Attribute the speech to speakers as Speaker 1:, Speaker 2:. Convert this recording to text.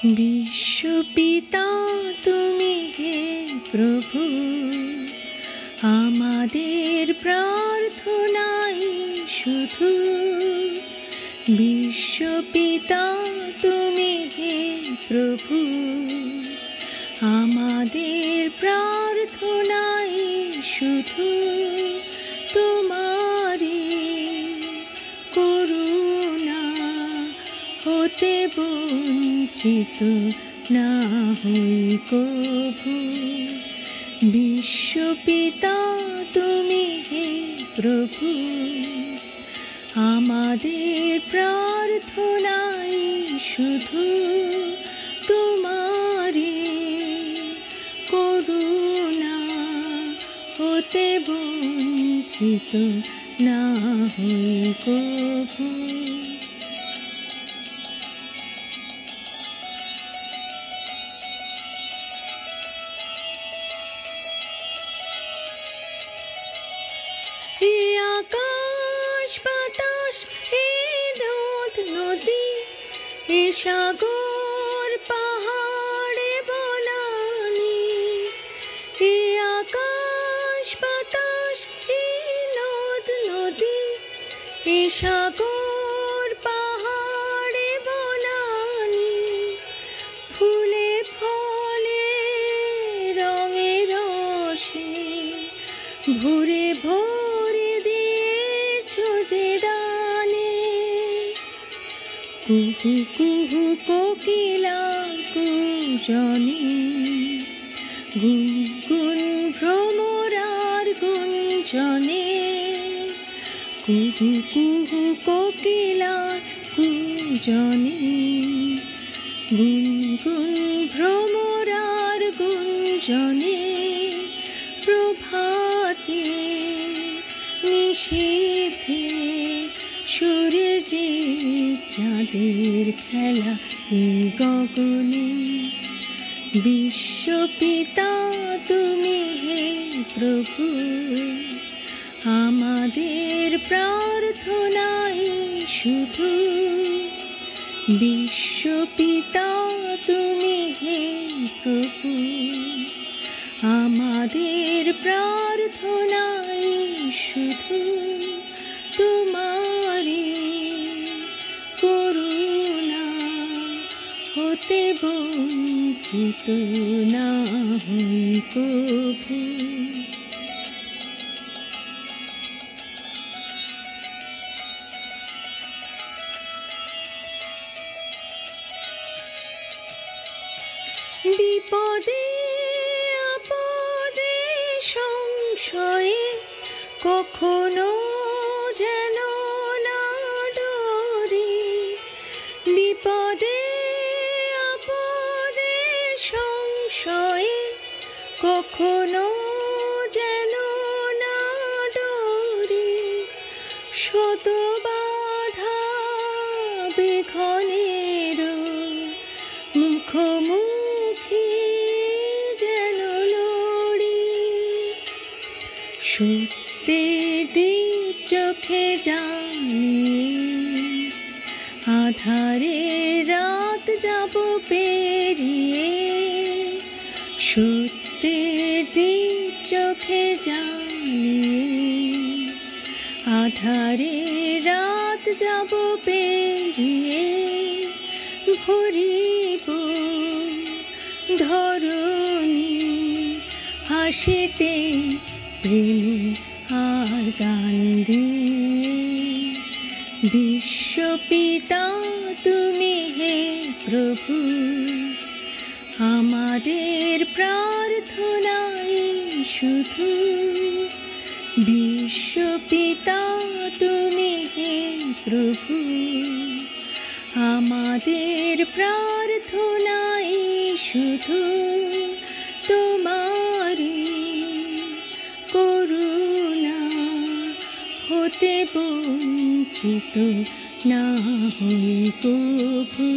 Speaker 1: বিশ্বপিতা তুমি হে প্রভু, আমাদের প্রার্থনাই শুধু। বিশ্বপিতা তুমি হে প্রভু, আমাদের প্রার্থনাই শুধু। তোমারি করুণা হতে বঞ্চিত না হই কভু। বিশ্বপিতা তুমি হে প্রভু, আমাদের প্রার্থনাই শুধু। তোমারি করুণা হতে বঞ্চিত না হই কভু। এ আকাশ বাতাস, এ নদ নদী, এ সাগর পাহাড়ে বনানী। এ আকাশ বাতাস, এ নদ নদী, এ সাগর পাহাড়ে বনানী। ফুলে ফলে রঙে রসে ভরে ভরে দিয়েছো যে দানে। কুহু কুহু কোকিলা কুজনে, গুনগুন ভ্রমরার গুঞ্জনে। কুহু কুহু কোকিলা কুজনে, গুনগুন ভ্রমরার গুঞ্জনে। প্রভাতে নিশীথে সূর্যের চাঁদের খেলা এই গগনে। বিশ্বপিতা তুমি হে প্রভু, আমাদের প্রার্থনাই শুধু। বিশ্বপিতা তুমি হে প্রভু, আমাদের প্রার্থনাই শুধু। তোমারি করুণা হতে বঞ্চিত না হই কভু। বিপদে আপদে সংশয়ে কখনো যেন না ডরি। বিপদে আপদে সংশয়ে কখনো যেন না ডরি। শত বাধা বিঘ্নের মুখোমুখি যেন লড়ি। সত্যের দীপ চোখে জানিয়ে আধারে রাত যাব পেরিয়ে। সত্যের দীপ চোখে জানিয়ে আধারে রাত যাব পেরিয়ে। ভরিব ধরণী হাসিতে প্রেমে আর গান দিয়ে। বিশ্বপিতা তুমি হে প্রভু, আমাদের প্রার্থনাই শুধু। বিশ্বপিতা তুমি হে প্রভু, আমাদের প্রার্থনাই শুধু। তোমারি করুণা হতে বঞ্চিত না হই কভু।